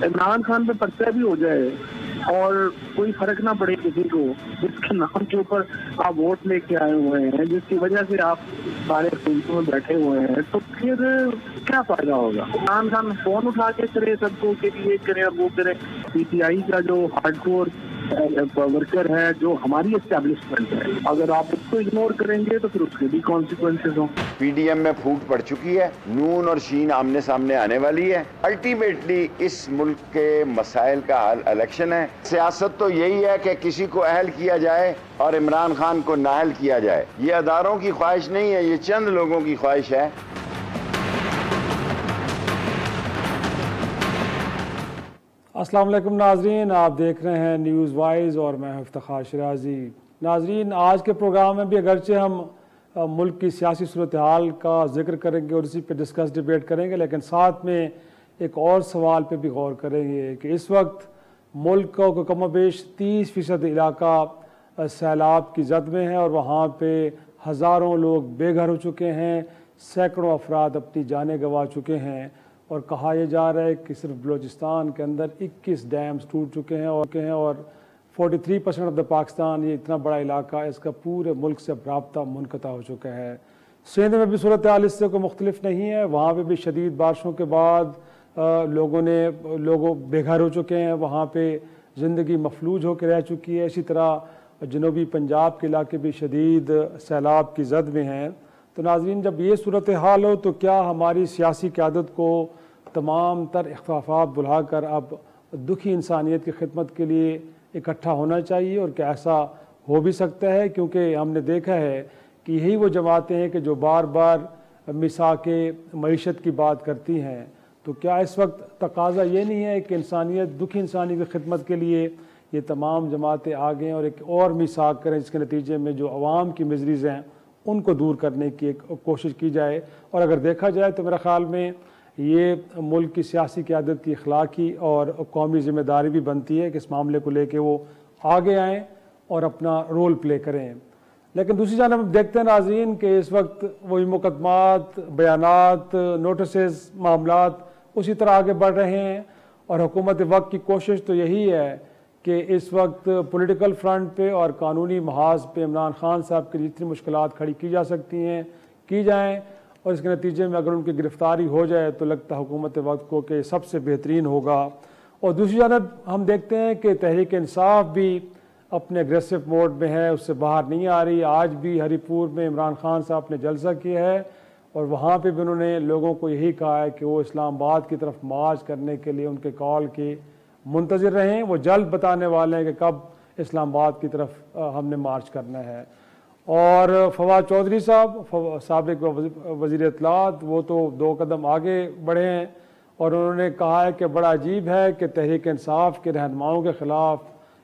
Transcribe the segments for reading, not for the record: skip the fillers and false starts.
इमरान खान पे पर्चा भी हो जाए और कोई फर्क ना पड़े किसी को, जिसके नाम के ऊपर आप वोट लेके आए हुए हैं, जिसकी वजह से आप सारे कुर्सियों में बैठे हुए हैं, तो फिर क्या फायदा होगा? इमरान खान फोन उठा के करे सबको कि ये करे और वो करे। पीटीआई का जो हार्डकोर वर्कर है, जो हमारी एस्टेब्लिशमेंट है, अगर आप उसको इग्नोर करेंगे तो फिर उसके भी कॉन्सिक्वेंसेज हों। पीडीएम में फूट पड़ चुकी है, नून और शीन आमने सामने आने वाली है। अल्टीमेटली इस मुल्क के मसाइल का हल इलेक्शन है। सियासत तो यही है कि किसी को अहल किया जाए और इमरान खान को नाअहल किया जाए। ये अदारों की ख्वाहिश नहीं है, ये चंद लोगों की ख्वाहिश है। अस्सलाम वालेकुम नाजरीन, आप देख रहे हैं न्यूज़ वाइज और मैं इफ्तिखार शिराजी। नाजरीन, आज के प्रोग्राम में भी अगरचे हम मुल्क की सियासी सूरत हाल का जिक्र करेंगे और इसी पे डिस्कस डिबेट करेंगे, लेकिन साथ में एक और सवाल पे भी गौर करेंगे कि इस वक्त मुल्क को कमोबेश 30% इलाका सैलाब की जद में है और वहाँ पे हज़ारों लोग बेघर हो चुके हैं, सैकड़ों अफराद अपनी जानें गंवा चुके हैं और कहा यह जा रहा है कि सिर्फ बलूचिस्तान के अंदर 21 डैम्स टूट चुके हैं और 43% ऑफ द पाकिस्तान, ये इतना बड़ा इलाका है, इसका पूरे मुल्क से राब्ता मुनक़ता हो चुका है। सिंध में भी सूरत हाल इससे कोई मुख्तलिफ नहीं है, वहाँ पे भी शदीद बारिशों के बाद लोग बेघर हो चुके हैं, वहाँ पे ज़िंदगी मफलूज होकर रह चुकी है। इसी तरह जनूबी पंजाब के इलाके भी शदीद सैलाब की जद में हैं। तो नाज़रीन, जब ये सूरत हाल हो तो क्या हमारी सियासी क़यादत को तमाम तर इख्तिलाफ़ात भुला कर अब दुखी इंसानियत की खिदमत के लिए इकट्ठा होना चाहिए? और क्या ऐसा हो भी सकता है? क्योंकि हमने देखा है कि यही वो जमातें हैं कि जो बार बार मिसाके मईशत की बात करती हैं। तो क्या इस वक्त तकाजा ये नहीं है कि इंसानियत, दुखी इंसानियत की खिदमत के लिए ये तमाम जमातें आ गए और एक और मिसाक करें, जिसके नतीजे में जो अवाम की मिजरीज़ हैं उनको दूर करने की एक कोशिश की जाए? और अगर देखा जाए तो मेरे ख़्याल में ये मुल्क की सियासी क़यादत की अखलाकी और कौमी ज़िम्मेदारी भी बनती है कि इस मामले को लेके वो आगे आएँ और अपना रोल प्ले करें। लेकिन दूसरी जानब हम देखते हैं नाज़रीन कि इस वक्त वही मुकदमात, बयानात, नोटिस, मामलात उसी तरह आगे बढ़ रहे हैं और हुकूमत वक्त की कोशिश तो यही है कि इस वक्त पॉलिटिकल फ्रंट पे और कानूनी महाज पे इमरान खान साहब की जितनी मुश्किलात खड़ी की जा सकती हैं की जाएँ, और इसके नतीजे में अगर उनकी गिरफ़्तारी हो जाए तो लगता है हुकूमत वक्त को कि सबसे बेहतरीन होगा। और दूसरी जानब हम देखते हैं कि तहरीक इंसाफ भी अपने अग्रेसिव मोड में है, उससे बाहर नहीं आ रही। आज भी हरीपुर में इमरान खान साहब ने जलसा किया है और वहाँ पे भी उन्होंने लोगों को यही कहा है कि वो इस्लामाबाद की तरफ मार्च करने के लिए उनके कॉल की मुंतज़िर रहें। वो जल्द बताने वाले हैं कि कब इस्लामाबाद की तरफ हमने मार्च करना है। और फवाद चौधरी साहब, साबिक वज़ीर इत्तलात, वो तो 2 कदम आगे बढ़े हैं और उन्होंने कहा है कि बड़ा अजीब है कि तहरीक इंसाफ के रहनुमाओं के ख़िलाफ़,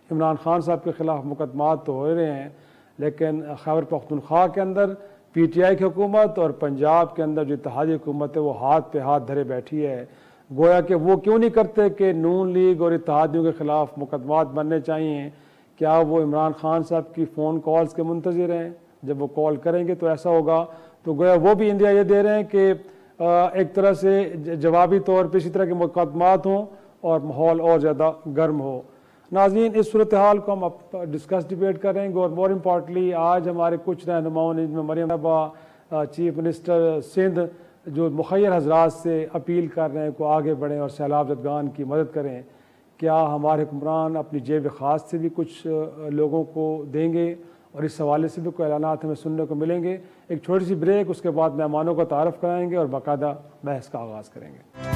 इमरान खान साहब के ख़िलाफ़ मुकदमात तो हो रहे हैं, लेकिन खैबर पख्तूनख्वा के अंदर पीटीआई की हुकूमत और पंजाब के अंदर जो इत्तेहादी हुकूमत है वो हाथ पे हाथ धरे बैठी है। गोया कि वो क्यों नहीं करते कि नून लीग और इत्तेहादियों के ख़िलाफ़ मुकदमात बनने चाहिए? क्या वो इमरान खान साहब की फ़ोन कॉल्स के मुंतज़िर हैं? जब वो कॉल करेंगे तो ऐसा होगा। तो गोया वो भी इंदिया ये दे रहे हैं कि एक तरह से जवाबी तौर पर इसी तरह के मुकदमात हों और माहौल और ज़्यादा गर्म हो। नाज़रीन, इस सूरत हाल को हम अब डिस्कस डिबेट करेंगे और मोर इम्पॉर्टेंटली आज हमारे कुछ रहनुमाओं ने, जिनमें मरियम साहबा, चीफ मिनिस्टर सिंध, जो मुखय्यर हजरात से अपील कर रहे हैं को आगे बढ़ें और सैलाब ज़दगान की मदद करें। क्या हमारे हुक्मरान अपनी जेब ख़ास से भी कुछ लोगों को देंगे और इस हवाले से भी कोई ऐलानात हमें सुनने को मिलेंगे? एक छोटी सी ब्रेक, उसके बाद मेहमानों का तारफ़ कराएंगे और बाकायदा बहस का आगाज़ करेंगे।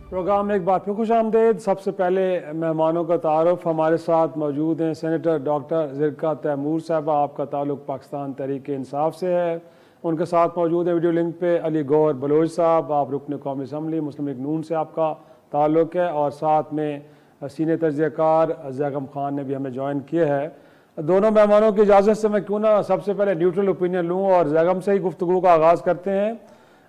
प्रोग्राम में एक बार फिर खुश आमदेद। सबसे पहले मेहमानों का तारुफ, हमारे साथ मौजूद हैं सेनेटर डॉक्टर ज़िरका तैमूर साहबा, आपका ताल्लुक़ पाकिस्तान तहरीक इंसाफ से है। उनके साथ मौजूद है वीडियो लिंक पे अली गौहर बलोच साहब, आप रुकन कौमी असम्बली मुस्लिम लीग नून से आपका ताल्लुक़ है, और साथ में सीनियर तजज़ियाकार ज़ैगम खान ने भी हमें ज्वाइन किया है। दोनों मेहमानों की इजाज़त से मैं क्यों ना सबसे पहले न्यूट्रल ओपिनियन लूँ और ज़ैगम से ही गुफ्तगू का आगाज़ करते हैं।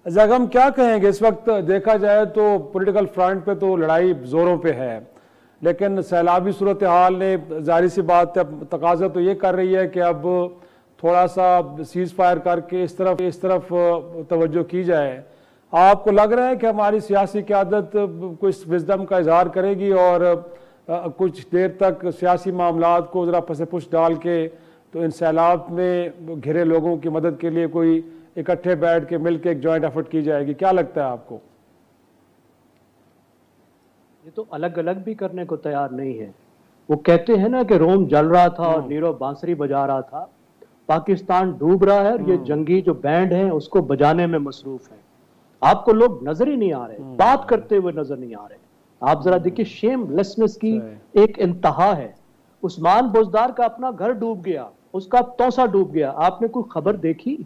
ज़ैगम, क्या कहेंगे? इस वक्त देखा जाए तो पॉलिटिकल फ्रंट पे तो लड़ाई ज़ोरों पे है, लेकिन सैलाबी सूरत हाल ने जाहिर सी बात है तकाजा तो ये कर रही है कि अब थोड़ा सा सीज फायर करके इस तरफ तवज्जो की जाए। आपको लग रहा है कि हमारी सियासी क़यादत कुछ विजडम का इजहार करेगी और कुछ देर तक सियासी मामलात को ज़रा पसे-पुश डाल के तो इन सैलाब में घिरे लोगों की मदद के लिए कोई इकट्ठे बैठ के मिल के एक जॉइंट एफर्ट की जाएगी? क्या लगता है आपको? ये तो अलग अलग भी करने को तैयार नहीं है। वो कहते हैं ना कि रोम जल रहा था और नीरो बांसुरी बजा रहा था, पाकिस्तान डूब रहा है और ये जंगी जो बैंड है उसको बजाने में मसरूफ है। आपको लोग नजर ही नहीं आ रहे, बात करते हुए नजर नहीं आ रहे। आप जरा देखिए, शेमलेसनेस की एक इंतहा है। उस्मान बुजदार का अपना घर डूब गया, उसका तौसा डूब गया, आपने कोई खबर देखी?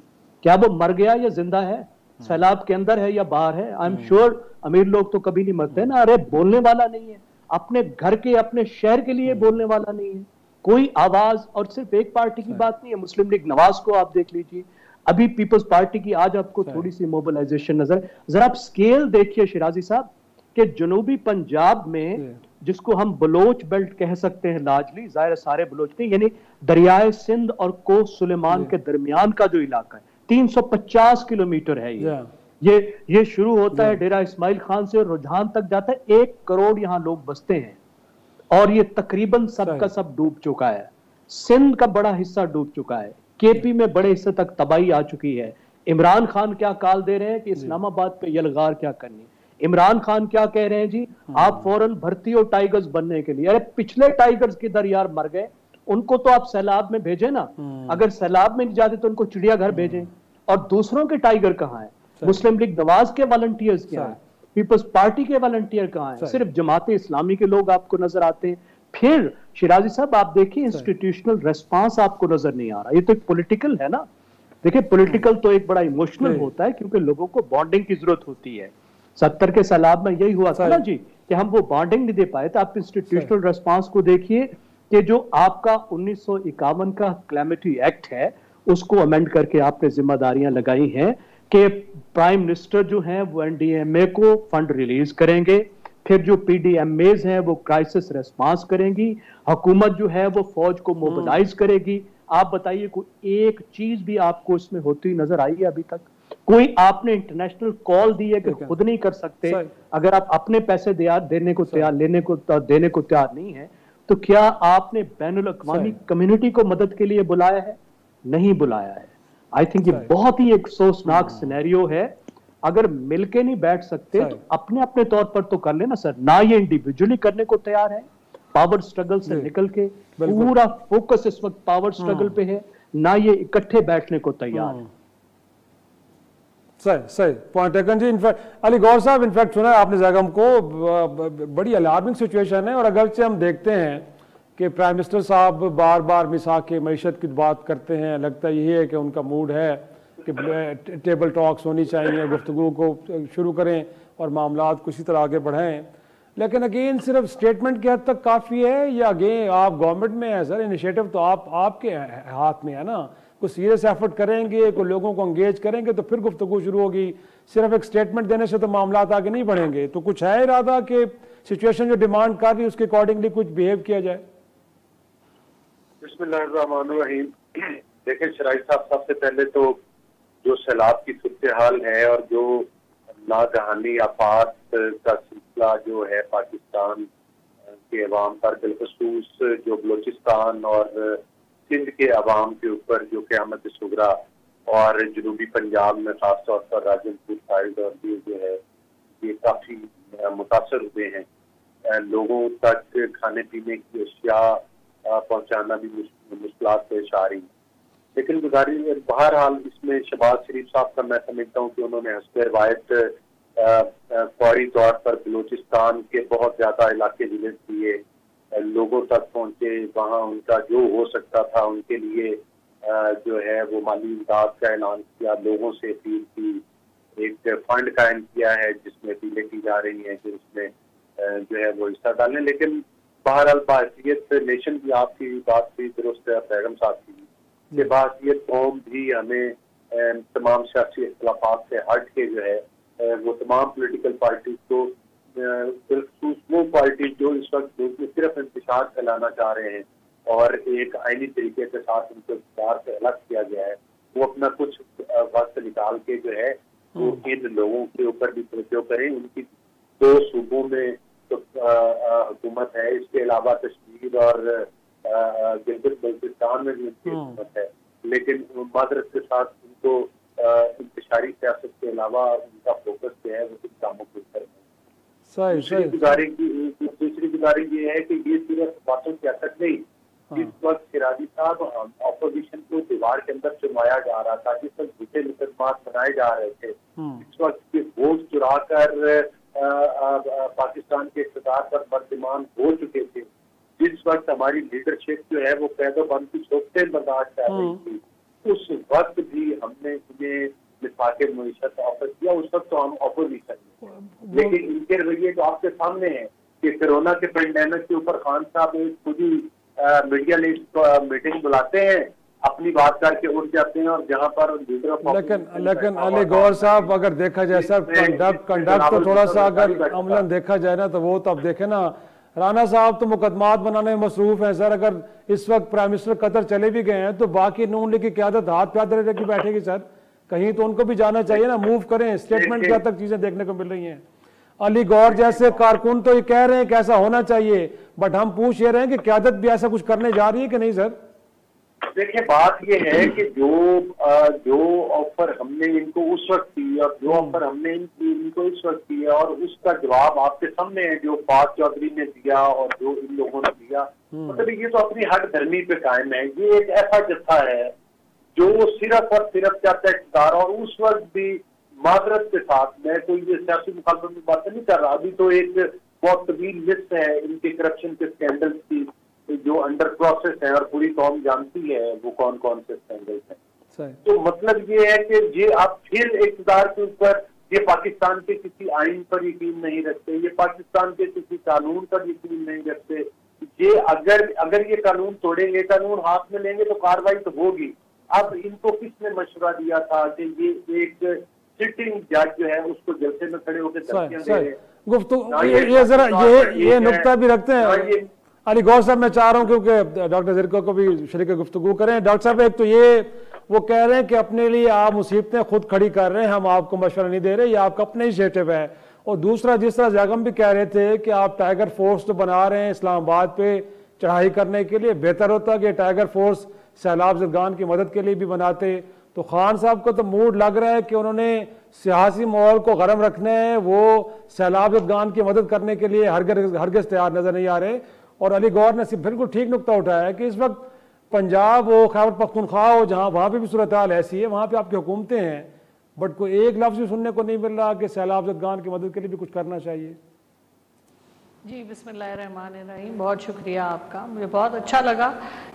क्या वो मर गया या जिंदा है, सैलाब के अंदर है या बाहर है? आई एम श्योर अमीर लोग तो कभी नहीं मरते ना। अरे बोलने वाला नहीं है, अपने घर के अपने शहर के लिए बोलने वाला नहीं है, कोई आवाज। और सिर्फ एक पार्टी की बात नहीं है, मुस्लिम लीग नवाज को आप देख लीजिए, अभी पीपल्स पार्टी की आज आपको थोड़ी सी मोबिलाइजेशन नजर। जरा आप स्केल देखिए शिराजी साहब कि जनूबी पंजाब में जिसको हम बलोच बेल्ट कह सकते हैं लार्जली, जाहिर सारे बलोच नहीं, यानी दरियाए सिंध और को सुलेमान के दरमियान का जो इलाका है 350 किलोमीटर है ये शुरू होता है डेरा इस्माइल खान से, रुझान तक जाता है। 1 करोड़ यहाँ लोग बसते हैं और ये तकरीबन सब का सब डूब चुका है। सिंध का बड़ा हिस्सा डूब चुका है, केपी में बड़े हिस्से तक तबाही आ चुकी है। इमरान खान क्या काल दे रहे हैं कि इस्लामाबाद पे यलगार क्या करनी। इमरान खान क्या कह रहे हैं जी, आप फौरन भर्ती हो टाइगर्स बनने के लिए। अरे पिछले टाइगर्स किधर यार, मर गए, उनको तो आप सैलाब में भेजें ना। अगर सैलाब में नहीं जाते तो उनको चिड़ियाघर भेजें। और दूसरों के टाइगर कहाँ हैं? मुस्लिम लीग नवाज के वॉलंटियर्स क्या है, पीपल्स पार्टी के वॉलंटियर कहाँ हैं? सिर्फ जमाते इस्लामी के लोग आपको नजर आते हैं। फिर शिराजी साहब आप देखिए, इंस्टीट्यूशनल रेस्पॉन्स आपको नजर नहीं आ रहा। ये तो एक पॉलिटिकल है ना। देखिए पॉलिटिकल तो एक बड़ा इमोशनल होता है, क्योंकि लोगों को बॉन्डिंग की जरूरत होती है। 70 के सैलाब में यही हुआ था ना जी, कि हम वो बॉन्डिंग नहीं दे पाए थे। आप इंस्टीट्यूशनल रेस्पॉन्स को देखिए कि जो आपका 1951 का कैलेमिटी एक्ट है उसको अमेंड करके आपने जिम्मेदारियां लगाई हैं कि प्राइम मिनिस्टर जो हैं वो एनडीएमए को फंड रिलीज करेंगे, फिर जो पीडीएमएज हैं वो क्राइसिस रेस्पॉन्स करेंगी, हुकूमत जो है वो फौज को मोबिलाइज करेगी। आप बताइए कोई एक चीज भी आपको इसमें होती नजर आई है अभी तक? कोई आपने इंटरनेशनल कॉल दी है कि खुद नहीं कर सकते? अगर आप अपने पैसे देने को तैयार देने को तैयार नहीं है तो क्या आपने बैनुल अक़वामी कम्युनिटी को मदद के लिए बुलाया है? नहीं बुलाया है। आई थिंक ये बहुत ही एक अफसोसनाक सिनेरियो है। अगर मिलके नहीं बैठ सकते तो अपने अपने तौर पर तो कर लेना सर। ना ये इंडिविजुअली करने को तैयार है, पावर स्ट्रगल से निकल के पूरा फोकस इस वक्त पावर स्ट्रगल पे है, ना ये इकट्ठे बैठने को तैयार है। सही पॉइंट टेकन जी। इनफैक्ट अली गौर साहब, इनफैक्ट सुना है आपने जगम को, बड़ी अलार्मिंग सिचुएशन है। और अगरचे हम देखते हैं कि प्राइम मिनिस्टर साहब बार बार मिसाक मईशत की बात करते हैं, लगता यही है कि उनका मूड है कि टेबल टॉक्स होनी चाहिए, गुफ्तगू को शुरू करें और मामलात को इसी तरह आगे बढ़ाएं। लेकिन अगेन सिर्फ स्टेटमेंट की हद तक काफ़ी है या अगेन आप गवर्नमेंट में है सर, इनिशिएटिव तो आपके हाथ में है ना। कुछ सीरियस एफर्ट करेंगे, कोई लोगों को एंगेज करेंगे तो फिर गुफ्तगू शुरू होगी। सिर्फ एक स्टेटमेंट देने से तो मामलात आगे नहीं बढ़ेंगे। तो कुछ है इरादा कि सिचुएशन जो डिमांड कर रही है उसके अकॉर्डिंगली कुछ बिहेव किया जाए? बिस्मिल्लाहिर्रहमानिर्रहीम। देखिए शराई साहब, सबसे पहले तो जो सैलाब की सूरत हाल है और जो नागहानी आफात का सिलसिला जो है पाकिस्तान के अवाम पर, बिलखसूस जो बलोचिस्तान और सिंध के अवाम के ऊपर जो क़यामत सुगरा और जनूबी पंजाब में खास तौर पर राजनपुर साइड और ये जो है ये काफ़ी मुतासर हुए हैं। लोगों तक खाने पीने की अशिया पहुँचाना भी मुश्किलात पेश आ रही। लेकिन बहरहाल इसमें शहबाज शरीफ साहब का मैं समझता हूँ कि उन्होंने हस्ब रवायत फौरी तौर पर बलूचिस्तान के बहुत ज़्यादा इलाके विजिट किए, लोगों तक पहुँचे, वहाँ उनका जो हो सकता था उनके लिए जो है वो माली इमदाद का ऐलान किया, लोगों से अपील की, एक फंड कायम किया है जिसमें अपीलें की जा रही हैं कि उसमें जो है वो हिस्सा डालें। लेकिन बहरहाल बाहसीत नेशन की आपकी बात भी दुरुस्त है बैगम साहब की, कि बाहसीत कौम भी हमें तमाम सियासी इख्तिलाफात से हट के जो है वो तमाम पोलिटिकल पार्टी को, बिलखसूस वो पार्टी जो इस वक्त सिर्फ इंतशार फैलाना चाह रहे हैं, और एक आईनी तरीके के साथ उनको इख्तियार से अलग किया गया है, वो अपना कुछ वक्त निकाल के जो है वो इन लोगों के ऊपर भी तवज्जो करें। उनकी 2 सूबों में तो हुकूमत है, इसके अलावा कश्मीर और गिलगित बल्तिस्तान में भी उनकी हुकूमत है, लेकिन मादरत के साथ उनको इंतशारी सियासत के अलावा उनका फोकस जो है वो इन कामों के ऊपर है। दूसरी गुजारिश ये है कि ये सिर्फ बातों की असर नहीं, जिस वक्त शिराजी साहब ऑपोजिशन को दीवार के अंदर चुनवाया जा रहा था, जिस वक्त झूठे मुकदमात बनाए जा रहे थे, जिस वक्त के वोट चुरा कर पाकिस्तान के इक़्तिदार पर बदईमान हो चुके थे, जिस वक्त हमारी लीडरशिप जो है वो कैदो बंद की शोकतें बर्दाश्त कर रही थी, उस वक्त भी हमने उन्हें लिफाके मईशत ऑफर किया। उस वक्त तो हम ऑपोजिशन में, लेकिन इनके रवैये तो आपके सामने है कि कोरोना के पेंडेमिक के ऊपर खान साहब खुद ही मीडिया मीटिंग बुलाते हैं, अपनी बात करके उठ जाते हैं, और जहां पर लेकिन अली गौर साहब, अगर देखा जाए सर कंडक्ट तो थोड़ा सा अगर अमलन देखा जाए ना, तो वो तो अब देखे ना, राना साहब तो मुकदमात बनाने में मसरूफ हैं सर। अगर इस वक्त प्राइम मिनिस्टर कतर चले भी गए हैं तो बाकी नून लीग की क़यादत हाथ पे हाथ रख के बैठेगी सर, कहीं तो उनको भी जाना चाहिए ना, मूव करें। स्टेटमेंट क्या तक चीजें देखने को मिल रही हैं। अली गौर जैसे कारकुन तो ये कह रहे हैं कि ऐसा होना चाहिए, बट हम पूछ ये रहे हैं कि क़यादत भी ऐसा कुछ करने जा रही है कि नहीं सर? देखिए, बात ये है कि जो ऑफर हमने इनको उस वक्त दी और जो ऑफर हमने इनको इस वक्त दिया, और उसका जवाब आपके सामने है जो फाज चौधरी ने दिया और जो इन लोगों ने दिया, मतलब ये तो अपनी हद धर्मी पे कायम है। ये एक ऐसा जत्था है जो सिर्फ और सिर्फ चाहता है इक़्तिदार, और उस वक्त भी मादरत के साथ, मैं कोई ये सियासी मुखालफत में बात नहीं कर रहा, अभी तो एक बहुत तवील लिस्ट है इनके करप्शन के स्कैंडल्स की जो अंडर प्रोसेस है, और पूरी कौम जानती है वो कौन कौन से स्कैंडल्स हैं। तो मतलब ये है कि ये आप फिर इक़्तिदार के ऊपर, ये पाकिस्तान के किसी आइन पर यकीन नहीं रखते, ये पाकिस्तान के किसी कानून पर यकीन नहीं रखते। ये अगर ये कानून तोड़ेंगे, कानून हाथ में लेंगे तो कार्रवाई तो होगी। अब इनको किसने मशवरा दिया था कि ये एक सिटिंग जज जो है उसको जलसे में खड़े होकर धमकियां दे रहे हैं? गुफ्तगू ये जरा ये नुक्ता भी रखते हैं अली गौर साहब, मैं चाह रहा हूँ क्योंकि डॉक्टर ज़िरको को भी शरीक गुफ्तगू करें। डॉक्टर साहब, एक तो ये वो कह रहे हैं कि अपने लिए आप मुसीबतें खुद खड़ी कर रहे हैं, हम आपको मशवरा नहीं दे रहे, ये आपका अपना इनिशिएटिव है। और दूसरा, जिस तरह जैगम भी कह रहे थे कि आप टाइगर फोर्स तो बना रहे हैं इस्लामाबाद पे चढ़ाई करने के लिए, बेहतर होता कि टाइगर फोर्स सैलाब ज़रगान की मदद के लिए भी बनाते। तो खान साहब को तो मूड लग रहा है कि उन्होंने सियासी माहौल को गर्म रखना है, वो सैलाब ज़रगान की मदद करने के लिए हरगिज़ तैयार नजर नहीं आ रहे। और अली गौर ने बिल्कुल ठीक नुकता उठाया है कि इस वक्त पंजाब हो, खैबर पख्तूनख्वा हो, जहाँ वहाँ पे भी सूरत हाल ऐसी है, वहाँ पे आपकी हुकूमतें हैं, बट कोई एक लफ्ज़ भी सुनने को नहीं मिल रहा कि सैलाब ज़रगान की मदद के लिए भी कुछ करना चाहिए। जी, बिस्मिल्लाहिर्रहमानिर्रहीम, बहुत शुक्रिया आपका। मुझे बहुत अच्छा लगा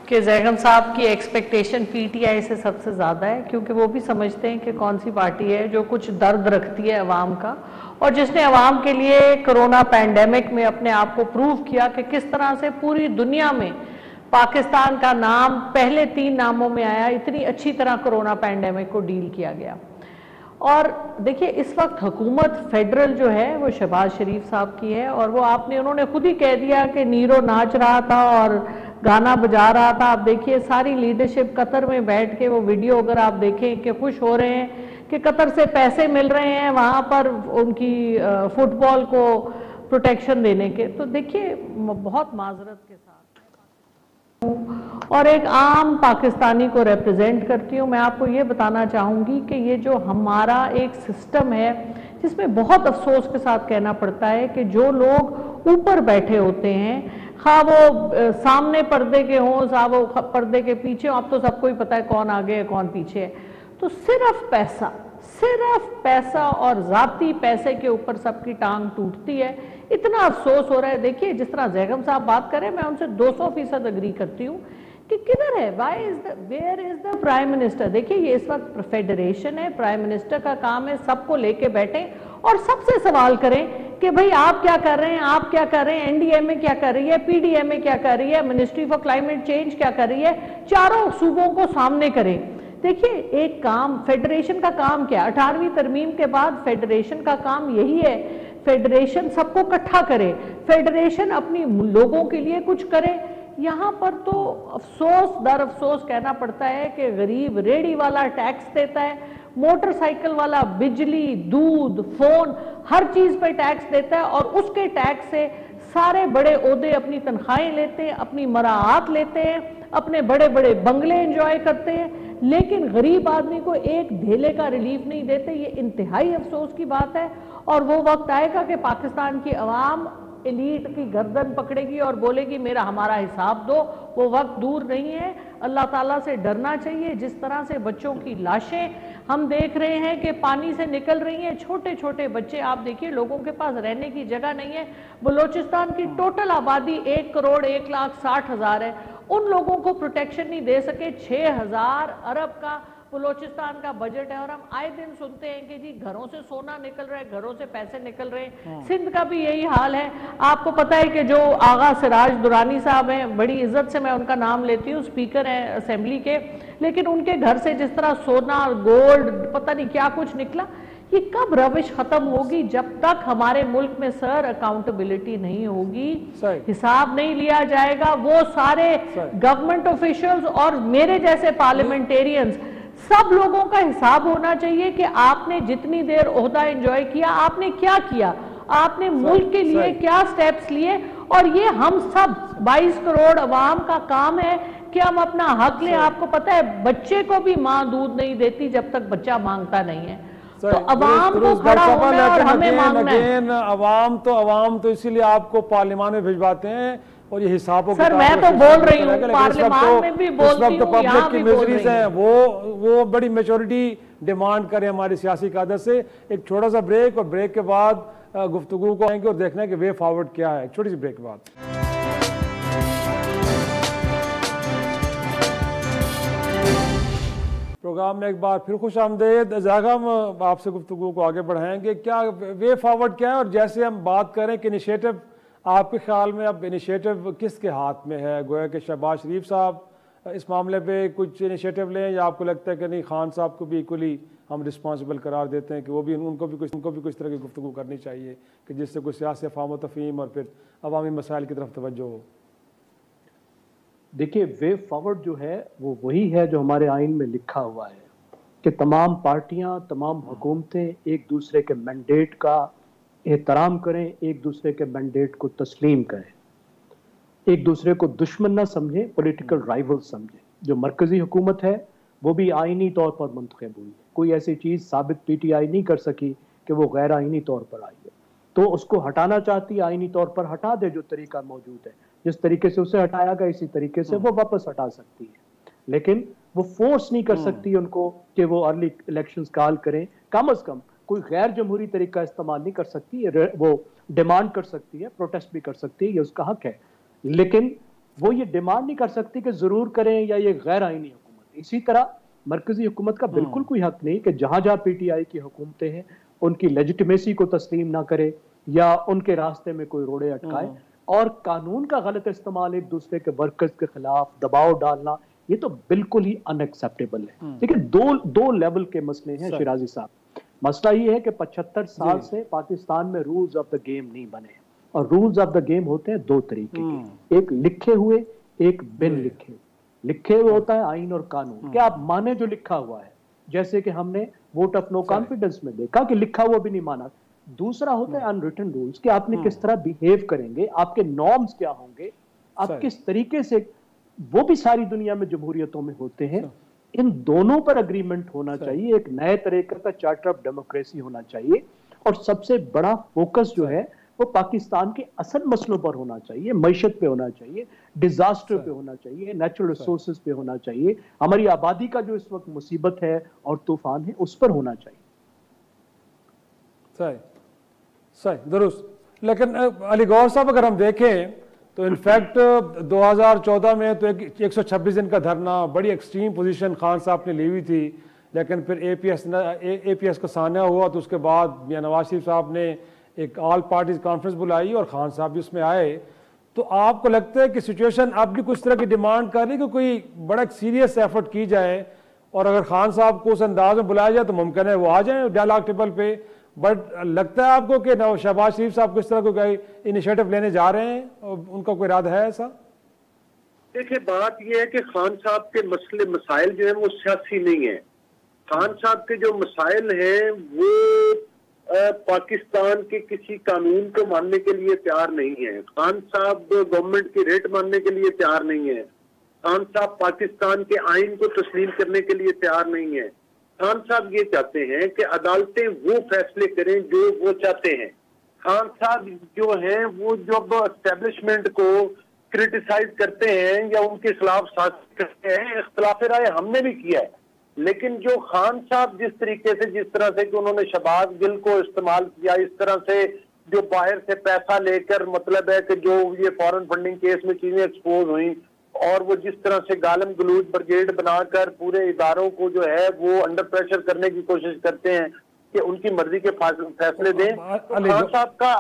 कि जैगम साहब की एक्सपेक्टेशन पीटीआई से सबसे ज़्यादा है, क्योंकि वो भी समझते हैं कि कौन सी पार्टी है जो कुछ दर्द रखती है अवाम का, और जिसने अवाम के लिए कोरोना पैंडेमिक में अपने आप को प्रूव किया कि किस तरह से पूरी दुनिया में पाकिस्तान का नाम पहले 3 नामों में आया, इतनी अच्छी तरह कोरोना पैंडेमिक को डील किया गया। और देखिए, इस वक्त हुकूमत फेडरल जो है वो शहबाज शरीफ साहब की है, और वो उन्होंने खुद ही कह दिया कि नीरो नाच रहा था और गाना बजा रहा था। आप देखिए, सारी लीडरशिप कतर में बैठ के वो वीडियो अगर आप देखें कि खुश हो रहे हैं कि कतर से पैसे मिल रहे हैं वहाँ पर उनकी फुटबॉल को प्रोटेक्शन देने के। तो देखिए, बहुत माजरत के साथ और एक आम पाकिस्तानी को रिप्रेजेंट करती हूँ, मैं आपको ये बताना चाहूँगी कि ये जो हमारा एक सिस्टम है, जिसमें बहुत अफसोस के साथ कहना पड़ता है कि जो लोग ऊपर बैठे होते हैं, खा वो सामने पर्दे के हों, खा वो पर्दे के पीछे हों, अब तो सबको ही पता है कौन आगे है कौन पीछे है, तो सिर्फ पैसा और जाती पैसे के ऊपर सबकी टांग टूटती है। इतना अफसोस हो रहा है। देखिए, जिस तरह जैगम साहब बात करें, मैं उनसे 200% अग्री करती हूँ कि किधर है, where is the prime minister. देखिए, ये इस वक्त फेडरेशन है, प्राइम मिनिस्टर का काम है सबको लेके बैठे और सबसे सवाल करें कि भाई आप क्या कर रहे हैं, आप क्या कर रहे हैं, एनडीएमए क्या कर रही है, पीडीएमए क्या कर रही है, मिनिस्ट्री फॉर क्लाइमेट चेंज क्या कर रही है, चारों सूबों को सामने करें। देखिए, एक काम फेडरेशन का काम क्या, 18वीं तरमीम के बाद फेडरेशन का काम यही है, फेडरेशन सबको इकट्ठा करे, फेडरेशन अपनी लोगों के लिए कुछ करे। यहाँ पर तो अफसोस दर अफसोस कहना पड़ता है कि गरीब रेडी वाला टैक्स देता है, मोटरसाइकिल वाला बिजली, दूध, फोन, हर चीज पे टैक्स देता है और उसके टैक्स से सारे बड़े ओहदे अपनी तनख्वाहें लेते हैं, अपनी मराहत लेते हैं, अपने बड़े बड़े बंगले एंजॉय करते हैं, लेकिन गरीब आदमी को एक धेले का रिलीफ नहीं देते। ये इंतहाई अफसोस की बात है और वो वक्त आएगा कि पाकिस्तान की अवाम एलीट की गर्दन पकड़ेगी और बोलेगी मेरा हमारा हिसाब दो। वो वक्त दूर नहीं है। अल्लाह ताला से डरना चाहिए। जिस तरह से बच्चों की लाशें हम देख रहे हैं कि पानी से निकल रही हैं, छोटे छोटे बच्चे, आप देखिए लोगों के पास रहने की जगह नहीं है। बलूचिस्तान की टोटल आबादी 1,60,60,000 है, उन लोगों को प्रोटेक्शन नहीं दे सके। 6,000 अरब का बलूचिस्तान का बजट है और हम आए दिन सुनते हैं कि जी घरों से सोना निकल रहा है, घरों से पैसे निकल रहे हैं। सिंध का भी यही हाल है। आपको पता है कि जो आगा सिराज दुरानी साहब हैं, बड़ी इज्जत से मैं उनका नाम लेती हूँ, स्पीकर हैं असेंबली के, लेकिन उनके घर से जिस तरह सोना, गोल्ड, पता नहीं क्या कुछ निकला। ये कब रविश खत्म होगी? जब तक हमारे मुल्क में सर अकाउंटेबिलिटी नहीं होगी, हिसाब नहीं लिया जाएगा। वो सारे गवर्नमेंट ऑफिशियल्स और मेरे जैसे पार्लियामेंटेरियंस, सब लोगों का हिसाब होना चाहिए कि आपने जितनी देर ओहदा एंजॉय किया, आपने क्या किया, आपने मुल्क के लिए क्या स्टेप्स लिए। और ये हम सब 22 करोड़ अवाम का काम है कि हम अपना हक लें। आपको पता है बच्चे को भी माँ दूध नहीं देती जब तक बच्चा मांगता नहीं है। तो अवाम को खड़ा होना है और हमें मांगना है। अवाम तो इसीलिए आपको पार्लियामान में भिजवाते हैं और ये हिसाबों सर मैं तो बोल रही हूँ, पार्लियामान में भी बोलती हूँ, पब्लिक की मेजोरिटी है वो बड़ी मेजोरिटी डिमांड करे हमारी सियासी क़यादत से। एक छोटा सा ब्रेक और ब्रेक के बाद गुफ्तगू को आएंगे और देखना है कि वे फॉरवर्ड क्या है। छोटी सी ब्रेक के बाद प्रोग्राम में एक बार फिर खुश आमदेद। ज़ागा हम आपसे गुफ्तगू को आगे बढ़ाएंगे। क्या वे फॉरवर्ड क्या है और जैसे हम बात करें कि इनिशिएटिव, आपके ख्याल में अब इनिशिएटिव किसके हाथ में है? गोया कि शहबाज शरीफ साहब इस मामले पे कुछ इनिशिएटिव लें या आपको लगता है कि नहीं खान साहब को भी इक्वली हम रिस्पॉन्सिबल करार देते हैं कि वो भी उनको भी कुछ तरह की गुफ्तगू करनी चाहिए कि जिससे कोई सियासी फ़ाहम व तफ़हीम और फिर अवामी मसाइल की तरफ तवज्जो हो? देखिए, वे फॉरवर्ड जो है वो वही है जो हमारे आइन में लिखा हुआ है कि तमाम पार्टियां, तमाम हुकूमतें एक दूसरे के मैंडेट का एहतराम करें, एक दूसरे के मैंडेट को तस्लीम करें, एक दूसरे को दुश्मन ना समझें, पॉलिटिकल राइवल समझें। जो मरकजी हुकूमत है वो भी आइनी तौर पर मुंतखब हुई है। कोई ऐसी चीज़ साबित PTI नहीं कर सकी कि वो गैर आइनी तौर पर आई है, तो उसको हटाना चाहती है, आइनी तौर पर हटा दे। जो तरीका मौजूद है, जिस तरीके से उसे हटाया गया इसी तरीके से वो वापस हटा सकती है, लेकिन वो फोर्स नहीं कर सकती उनको कि वो अर्ली इलेक्शंस कॉल करें। कम अज कम कोई गैर जमहूरी तरीका इस्तेमाल नहीं कर सकती। वो डिमांड कर सकती है, प्रोटेस्ट भी कर सकती है, ये उसका हक है, लेकिन वो ये डिमांड नहीं कर सकती कि जरूर करें या ये गैर आइनी हुकूमत। इसी तरह मरकजी हुकूमत का बिल्कुल कोई हक नहीं कि जहां जहां PTI की हुकूमतें हैं उनकी लेजिटिमेसी को तस्लीम ना करे या उनके रास्ते में कोई रोड़े अटकाए। और कानून का गलत इस्तेमाल, एक दूसरे के वर्कर्स के खिलाफ दबाव डालना, ये तो बिल्कुल ही अनएक्सेप्टेबल है। देखिए, दो लेवल के मसले हैं शिराजी साहब। मसला ये है कि 75 साल से पाकिस्तान में रूल्स ऑफ द गेम नहीं बने, और रूल्स ऑफ द गेम होते हैं दो तरीके के, एक लिखे हुए, एक बिन लिखे। लिखे हुए होता है आइन और कानून, क्या आप माने जो लिखा हुआ है, जैसे कि हमने वोट ऑफ नो कॉन्फिडेंस में देखा कि लिखा हुआ भी नहीं माना। दूसरा होता है अनरिटन रूल्स, कि आपने किस तरह बिहेव करेंगे, आपके नॉर्म्स क्या होंगे, आप किस तरीके से, वो भी सारी दुनिया में जमहूरियतों में होते हैं। इन दोनों पर अग्रीमेंट होना चाहिए, एक नए तरीके का चार्टर ऑफ डेमोक्रेसी होना चाहिए, और सबसे बड़ा फोकस जो है वो पाकिस्तान के असल मसलों पर होना चाहिए, मईशत पे होना चाहिए, डिजास्टर पे होना चाहिए, नेचुरल रिसोर्सेज पे होना चाहिए, हमारी आबादी का जो इस वक्त मुसीबत है और तूफान है उस पर होना चाहिए। सही दुरुस्त। लेकिन अली गौहर साहब, अगर हम देखें तो इनफैक्ट 2014 में तो 126 दिन का धरना, बड़ी एक्सट्रीम पोजीशन खान साहब ने ली हुई थी, लेकिन फिर APS का सान्या हुआ तो उसके बाद मियां नवाज शरीफ साहब ने एक ऑल पार्टीज कॉन्फ्रेंस बुलाई और खान साहब भी उसमें आए। तो आपको लगता है कि सिचुएशन अब भी कुछ तरह की डिमांड कर रही है कि कोई बड़ा सीरियस एफर्ट की जाए, और अगर खान साहब को उस अंदाज में बुलाया जाए तो मुमकिन है वो आ जाए डायलॉग टेबल पे? बट लगता है आपको कि शहबाज शरीफ साहब किस तरह को इनिशिएटिव लेने जा रहे हैं और उनका कोई इरादा है ऐसा? देखिए, बात यह है कि खान साहब के मसले मसाइल जो है वो सियासी नहीं है। खान साहब के जो मसाइल हैं वो पाकिस्तान के किसी कानून को मानने के लिए तैयार नहीं है। खान साहब गवर्नमेंट की रेट मानने के लिए तैयार नहीं है। खान साहब पाकिस्तान के आइन को तस्लीम करने के लिए तैयार नहीं है। खान साहब ये चाहते हैं कि अदालतें वो फैसले करें जो वो चाहते हैं। खान साहब जो हैं वो जब एस्टेब्लिशमेंट को क्रिटिसाइज करते हैं या उनके खिलाफ साजिश करते हैं, इख्तिलाफ राय हमने भी किया है, लेकिन जो खान साहब जिस तरीके से, जिस तरह से कि उन्होंने शहबाज गिल को इस्तेमाल किया, इस तरह से जो बाहर से पैसा लेकर, मतलब है कि जो ये फॉरेन फंडिंग केस में चीजें एक्सपोज हुई और वो जिस तरह से गालम गलूज ब्रिगेड बनाकर पूरे इदारों को जो है वो अंडर प्रेशर करने की कोशिश करते हैं कि उनकी मर्जी के फैसले दें। तो खान साहब का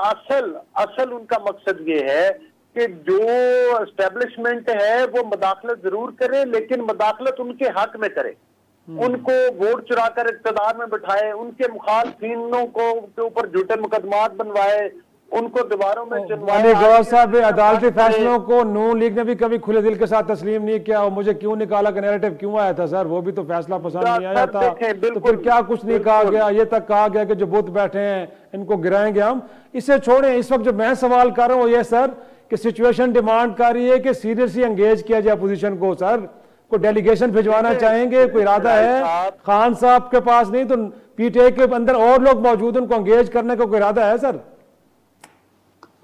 असल उनका मकसद ये है कि जो एस्टेब्लिशमेंट है वो मदाखलत जरूर करे, लेकिन मदाखलत उनके हक में करे, उनको वोट चुराकर इक़्तिदार में बिठाए, उनके मुखालफिनों को के ऊपर झूठे मुकदमात बनवाए, उनको दीवारों में चुनवाए। गौर साहब, अदालती फैसलों को नून लीग ने भी कभी खुले दिल के साथ तस्लीम नहीं किया और मुझे क्यों निकाला का नैरेटिव क्यों आया था सर? वो भी तो फैसला पसंद नहीं आया था, तो फिर क्या कुछ नहीं कहा गया? ये तक कहा गया कि जो बुत बैठे हैं इनको गिराएंगे हम। इसे छोड़ें, इस वक्त जो मैं सवाल कर रहा हूँ ये सर कि सिचुएशन डिमांड कर रही है कि सीरियसली एंगेज किया जाए अपोजिशन को। सर कोई डेलीगेशन भिजवाना चाहेंगे? कोई इरादा है? खान साहब के पास नहीं तो पीटीआई के अंदर और लोग मौजूद, उनको एंगेज करने का कोई इरादा है सर?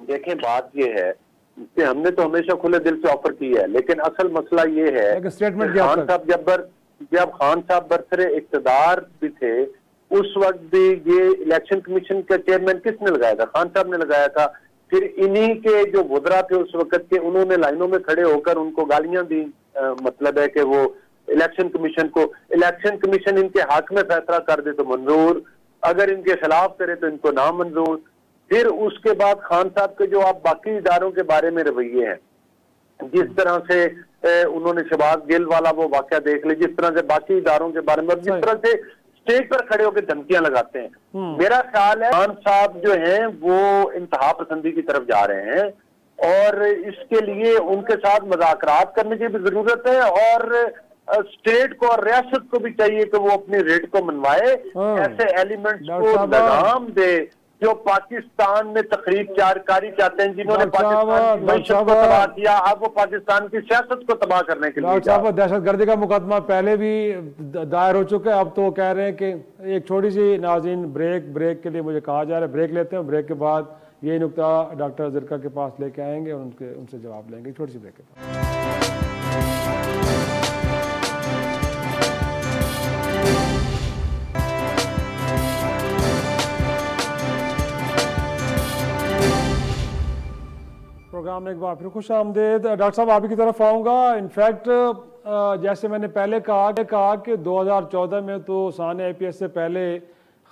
देखें, बात ये है कि हमने तो हमेशा खुले दिल से ऑफर की है, लेकिन असल मसला ये है स्टेटमेंट खान साहब जब खान साहब बरसरे इक़्तिदार भी थे उस वक्त भी ये इलेक्शन कमीशन का चेयरमैन किसने लगाया था? खान साहब ने लगाया था। फिर इन्हीं के जो वुज़रा थे उस वक्त के, उन्होंने लाइनों में खड़े होकर उनको गालियां दी। मतलब है कि वो इलेक्शन कमीशन इनके हक में फैसला कर दे तो मंजूर, अगर इनके खिलाफ करे तो इनको ना मंजूर। फिर उसके बाद खान साहब के जो आप बाकी इदारों के बारे में रवैये हैं, जिस तरह से उन्होंने शहबाज गिल वाला वो वाकया देख ले, जिस तरह से बाकी इदारों के बारे में, जिस तरह से स्टेज पर खड़े होकर धमकियां लगाते हैं, मेरा ख्याल है खान साहब जो हैं वो इंतहा पसंदी की तरफ जा रहे हैं और इसके लिए उनके साथ मुज़ाकरात करने की भी जरूरत है और स्टेट को और रियासत को भी चाहिए कि वो अपनी रेट को मनवाए, ऐसे एलिमेंट्स को लगाम दे जो पाकिस्तान में तकरीब कारी चाहते हैं, जिन्होंने पाकिस्तान की मईशत को तबाह किया, अब वो पाकिस्तान की सियासत को तबाह करने के लिए। डॉक्टर साहब, दहशतगर्दी का मुकदमा पहले भी दायर हो चुका है, अब तो कह रहे हैं कि एक छोटी सी नाज़रीन ब्रेक के लिए मुझे कहा जा रहा है, ब्रेक लेते हैं। ब्रेक के बाद ये नुकता डॉक्टर ज़रका के पास लेके आएंगे और उनसे जवाब लेंगे। छोटी सी ब्रेक के बाद प्रोग्राम में एक बार फिर खुश आमदेद। डॉक्टर साहब, आप ही की तरफ आऊँगा। इनफैक्ट जैसे मैंने पहले कहा कि 2014 में तो साने IPS से पहले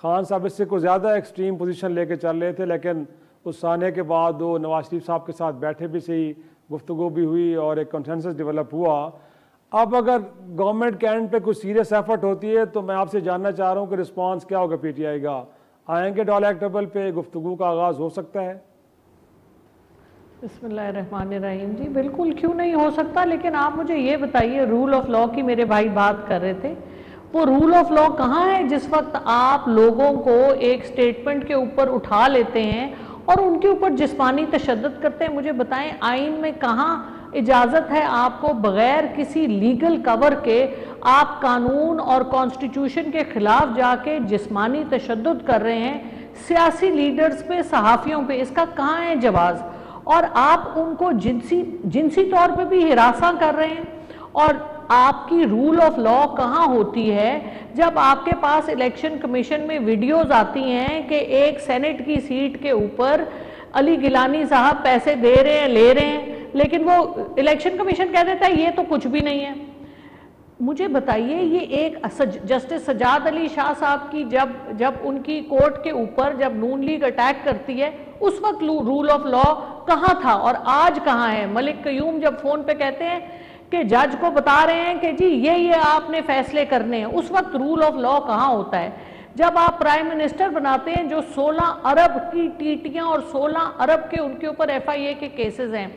खान साहब इससे कुछ ज़्यादा एक्सट्रीम पोजीशन लेके चल रहे थे, लेकिन उस साने के बाद वो नवाज शरीफ साहब के साथ बैठे भी सही, गुफ्तगू भी हुई और एक कंसेंसस डेवलप हुआ। अब अगर गवर्नमेंट के एंड पे कुछ सीरियस एफर्ट होती है तो मैं आपसे जानना चाह रहा हूँ कि रिस्पॉन्स क्या होगा PTI का? आएंगे डायलॉग टेबल पे, गुफ्तगू का आगाज़ हो सकता है? बिस्मिल्लाहिर्रहमानिर्रहीम जी, बिल्कुल, क्यों नहीं हो सकता। लेकिन आप मुझे ये बताइए, रूल ऑफ लॉ की मेरे भाई बात कर रहे थे, वो रूल ऑफ लॉ कहाँ है जिस वक्त आप लोगों को एक स्टेटमेंट के ऊपर उठा लेते हैं और उनके ऊपर जिस्मानी तशद्दुद करते हैं? मुझे बताएं, आइन में कहाँ इजाज़त है आपको बग़ैर किसी लीगल कवर के आप कानून और कॉन्स्टिट्यूशन के ख़िलाफ़ जाके जिस्मानी तशद्दुद कर रहे हैं सियासी लीडर्स पे, सहाफ़ियों पे? इसका कहाँ है जवाज़? और आप उनको जिनसी तौर पे भी हिरासा कर रहे हैं। और आपकी रूल ऑफ लॉ कहाँ होती है जब आपके पास इलेक्शन कमीशन में वीडियोस आती हैं कि एक सेनेट की सीट के ऊपर अली गिलानी साहब पैसे दे रहे हैं, ले रहे हैं, लेकिन वो इलेक्शन कमीशन कह देता है ये तो कुछ भी नहीं है। मुझे बताइए, ये एक जस्टिस सजाद अली शाह साहब की जब उनकी कोर्ट के ऊपर जब नून लीग अटैक करती है, उस वक्त रूल ऑफ लॉ कहाँ था और आज कहाँ है? मलिक कयूम जब फोन पे कहते हैं कि जज को बता रहे हैं कि जी ये आपने फैसले करने हैं, उस वक्त रूल ऑफ लॉ कहाँ होता है? जब आप प्राइम मिनिस्टर बनाते हैं जो 16 अरब की टीटियां और 16 अरब के उनके ऊपर FIA के केसेस हैं,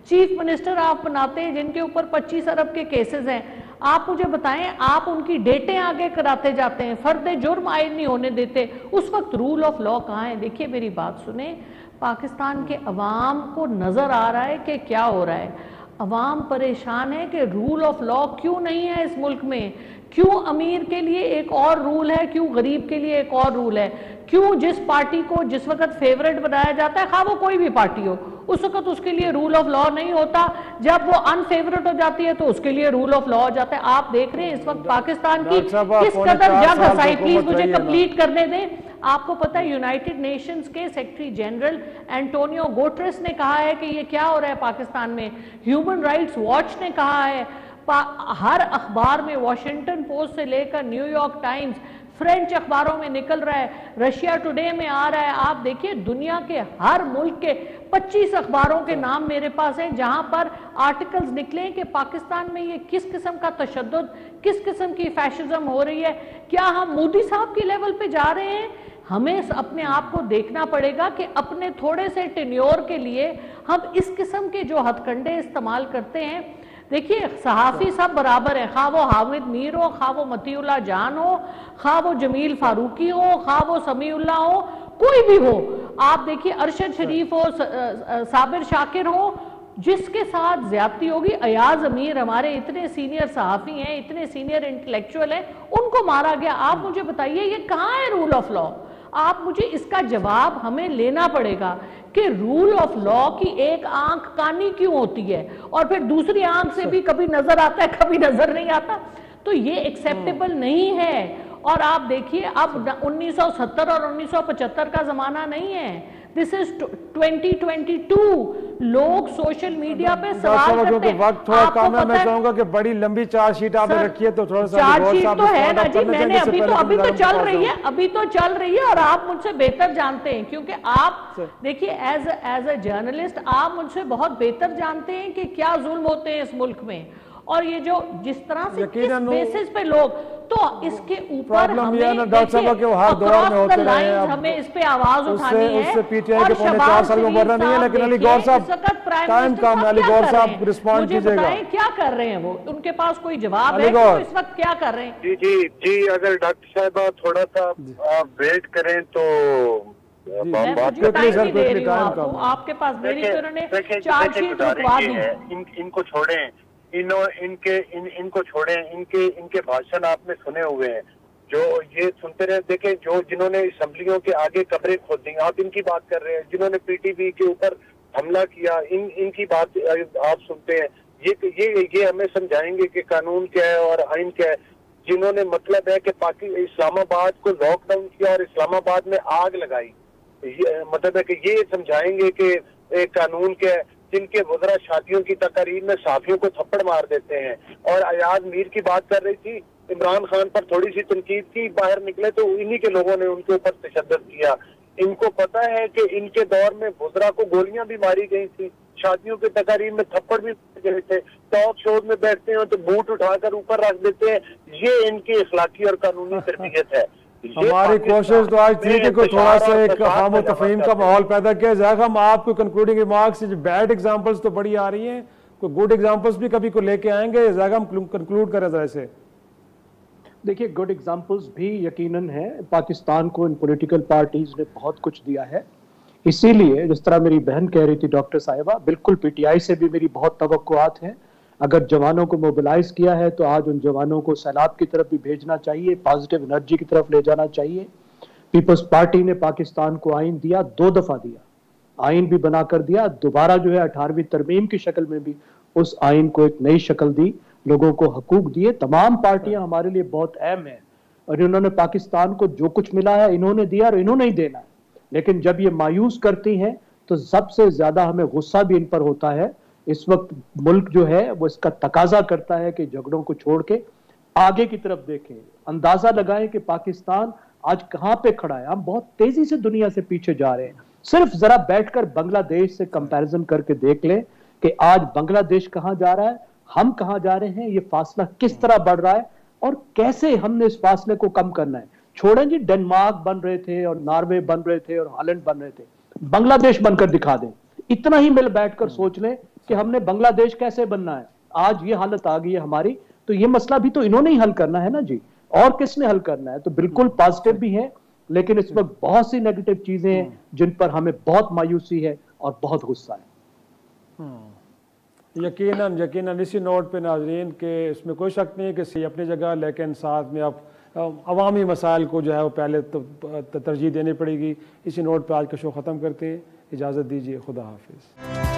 चीफ मिनिस्टर आप बनाते हैं जिनके ऊपर 25 अरब के केसेस हैं। आप मुझे बताएं, आप उनकी डेटें आगे कराते जाते हैं, फर्द जुर्म आयद नहीं होने देते, उस वक्त रूल ऑफ लॉ कहाँ है? देखिए मेरी बात सुने, पाकिस्तान के अवाम को नजर आ रहा है कि क्या हो रहा है। अवाम परेशान है कि रूल ऑफ लॉ क्यों नहीं है इस मुल्क में, क्यों अमीर के लिए एक और रूल है, क्यों गरीब के लिए एक और रूल है, क्यों जिस पार्टी को जिस वक्त फेवरेट बनाया जाता है, खा वो कोई भी पार्टी हो, उस वक्त उसके लिए रूल ऑफ लॉ नहीं होता, जब वो अनफेवरेट हो जाती है तो उसके लिए रूल ऑफ लॉ हो जाता है। आप देख रहे हैं इस वक्त पाकिस्तान की किस कदर जंग हसाई। प्लीज मुझे कंप्लीट करने दें। आपको पता है यूनाइटेड नेशंस के सेक्रेटरी जनरल एंटोनियो गुटेरेस ने कहा है कि ये क्या हो रहा है पाकिस्तान में। ह्यूमन राइट्स वॉच ने कहा है, हर अखबार में, वॉशिंगटन पोस्ट से लेकर न्यूयॉर्क टाइम्स, फ्रेंच अखबारों में निकल रहा है, रशिया टुडे में आ रहा है। आप देखिए दुनिया के हर मुल्क के 25 अखबारों के नाम मेरे पास हैं जहां पर आर्टिकल्स निकले कि पाकिस्तान में ये किस किस्म का तशद्दुद, किस किस्म की फैशिज्म हो रही है। क्या हम मोदी साहब के लेवल पे जा रहे हैं? हमें अपने आप को देखना पड़ेगा कि अपने थोड़े से टेन्योर के लिए हम इस किस्म के जो हथकंडे इस्तेमाल करते हैं। देखिए सहाफ़ी सब बराबर है, खा वो हामिद मीर हो, खा वो मतीउल्लाह जान हो, खा वो जमील फारूकी हो, खा वो समीउल्लाह हो, कोई भी हो। आप देखिए अरशद शरीफ हो, साबिर शाकिर हो, जिसके साथ ज्यादती होगी, अयाज अमीर हमारे इतने सीनियर सहाफ़ी हैं, इतने सीनियर इंटेलेक्चुअल हैं, उनको मारा गया। आप मुझे बताइए ये कहाँ है रूल ऑफ लॉ? आप मुझे इसका जवाब हमें लेना पड़ेगा कि रूल ऑफ लॉ की एक आंख कानी क्यों होती है और फिर दूसरी आंख से भी कभी नजर आता है कभी नजर नहीं आता। तो ये एक्सेप्टेबल नहीं है। और आप देखिए अब 1970 और 1975 का जमाना नहीं है, दिस इज 2022। लोग सोशल मीडिया पे सवाल करते हैं। वक्त थोड़ा कम है, मैं चाहूंगा कि बड़ी लंबी चार्जशीट आपने रखी है तो थोड़ा सा चार्जशीट तो है ना जी, मैंने अभी तो चल रही है, अभी तो चल रही है और आप मुझसे बेहतर जानते हैं क्योंकि आप देखिए एज अ जर्नलिस्ट आप मुझसे बहुत बेहतर जानते हैं कि क्या जुल्म होते हैं इस मुल्क में। और ये जो जिस तरह से किस बेसिस पे लोग, तो इसके ऊपर हमें हमें इस पे आवाज उठानी है। और शहबाज क्या कर रहे हैं वो, उनके पास कोई जवाब है तो इस वक्त क्या कर रहे हैं? जी जी जी, अगर डॉक्टर साहब थोड़ा सा वेट करें तो आपके पास मेरी तो उन्होंने चार्जशीट रुकवा दी। इनको छोड़ें, इनको छोड़ें, इनके भाषण आपने सुने हुए हैं, जो ये सुनते रहे। देखें जो जिन्होंने असेंबलियों के आगे कब्रें खोदी, आप इनकी बात कर रहे हैं। जिन्होंने पीटीवी के ऊपर हमला किया, इनकी बात आप सुनते हैं। ये हमें समझाएंगे कि कानून क्या है और आइन क्या है। जिन्होंने मतलब है कि इस्लामाबाद को लॉकडाउन किया और इस्लामाबाद में आग लगाई, मतलब है कि ये समझाएंगे कि कानून क्या है। जिनके वज़रा शादियों की तकारीर में साफियों को थप्पड़ मार देते हैं। और अयाज मीर की बात कर रही थी, इमरान खान पर थोड़ी सी तनकीद की, बाहर निकले तो इन्हीं के लोगों ने उनके ऊपर तशद्दुद किया। इनको पता है कि इनके दौर में वज़रा को गोलियां भी मारी गई थी, शादियों की तकारीर में थप्पड़ भी गए थे, टॉक शो में बैठते हैं तो बूट उठाकर ऊपर रख देते हैं। ये इनकी इखलाकी और कानूनी तरबियत है। हमारी कोशिश तो आज थी कि थोड़ा सा एक हम तफहीम का माहौल पैदा किया जाएगा। हम आपको कंक्लूडिंग रिमार्क्स, बैड एग्जांपल्स तो बड़ी आ रही हैं, कोई गुड एग्जांपल्स भी कभी को लेके आएंगे, जाएगा हम कंक्लूड करें जरा से। देखिए गुड एग्जांपल्स भी यकीनन है। पाकिस्तान को इन पॉलिटिकल पार्टीज ने बहुत कुछ दिया है, इसीलिए जिस तरह मेरी बहन कह रही थी डॉक्टर साहिबा, बिल्कुल पीटीआई से भी मेरी बहुत तवक्कुआत हैं। अगर जवानों को मोबिलाइज किया है तो आज उन जवानों को सैलाब की तरफ भी भेजना चाहिए, पॉजिटिव एनर्जी की तरफ ले जाना चाहिए। पीपल्स पार्टी ने पाकिस्तान को आइन दिया, 2 दफा दिया, आइन भी बनाकर दिया, दोबारा जो है 18वीं तरमीम की शक्ल में भी उस आइन को एक नई शक्ल दी, लोगों को हकूक दिए। तमाम पार्टियां हमारे लिए बहुत अहम है और इन्होंने पाकिस्तान को जो कुछ मिला है इन्होंने दिया और इन्होंने ही देना है। लेकिन जब ये मायूस करती हैं तो सबसे ज्यादा हमें गुस्सा भी इन पर होता है। इस वक्त मुल्क जो है वो इसका तकाजा करता है कि झगड़ों को छोड़ के आगे की तरफ देखें, अंदाजा लगाएं कि पाकिस्तान आज कहां पे खड़ा है। हम बहुत तेजी से दुनिया से पीछे जा रहे हैं। सिर्फ जरा बैठकर बांग्लादेश से कंपैरिजन करके देख लें कि आज बांग्लादेश कहां जा रहा है, हम कहां जा रहे हैं, ये फासला किस तरह बढ़ रहा है और कैसे हमने इस फासले को कम करना है। छोड़ें जी, डेनमार्क बन रहे थे और नॉर्वे बन रहे थे और हॉलैंड बन रहे थे, बांग्लादेश बनकर दिखा दें। इतना ही मिल बैठकर सोच लें कि हमने बांग्लादेश कैसे बनना है। आज ये हालत आ गई है हमारी, तो ये मसला भी तो इन्होंने ही हल करना है ना जी, और किसने हल करना है। तो बिल्कुल पॉजिटिव भी है, लेकिन इस वक्त बहुत सी नेगेटिव चीजें हैं जिन पर हमें बहुत मायूसी है और बहुत गुस्सा है। यकीनन यकीनन इसी नोट पे नाजरीन के इसमें कोई शक नहीं है कि सही अपनी जगह, लेकिन साथ में आप अवामी मसाइल को जो है वो पहले तरजीह देनी पड़ेगी। इसी नोट पे आज का शो ख़त्म करते हैं। इजाज़त दीजिए, खुदा हाफिज़।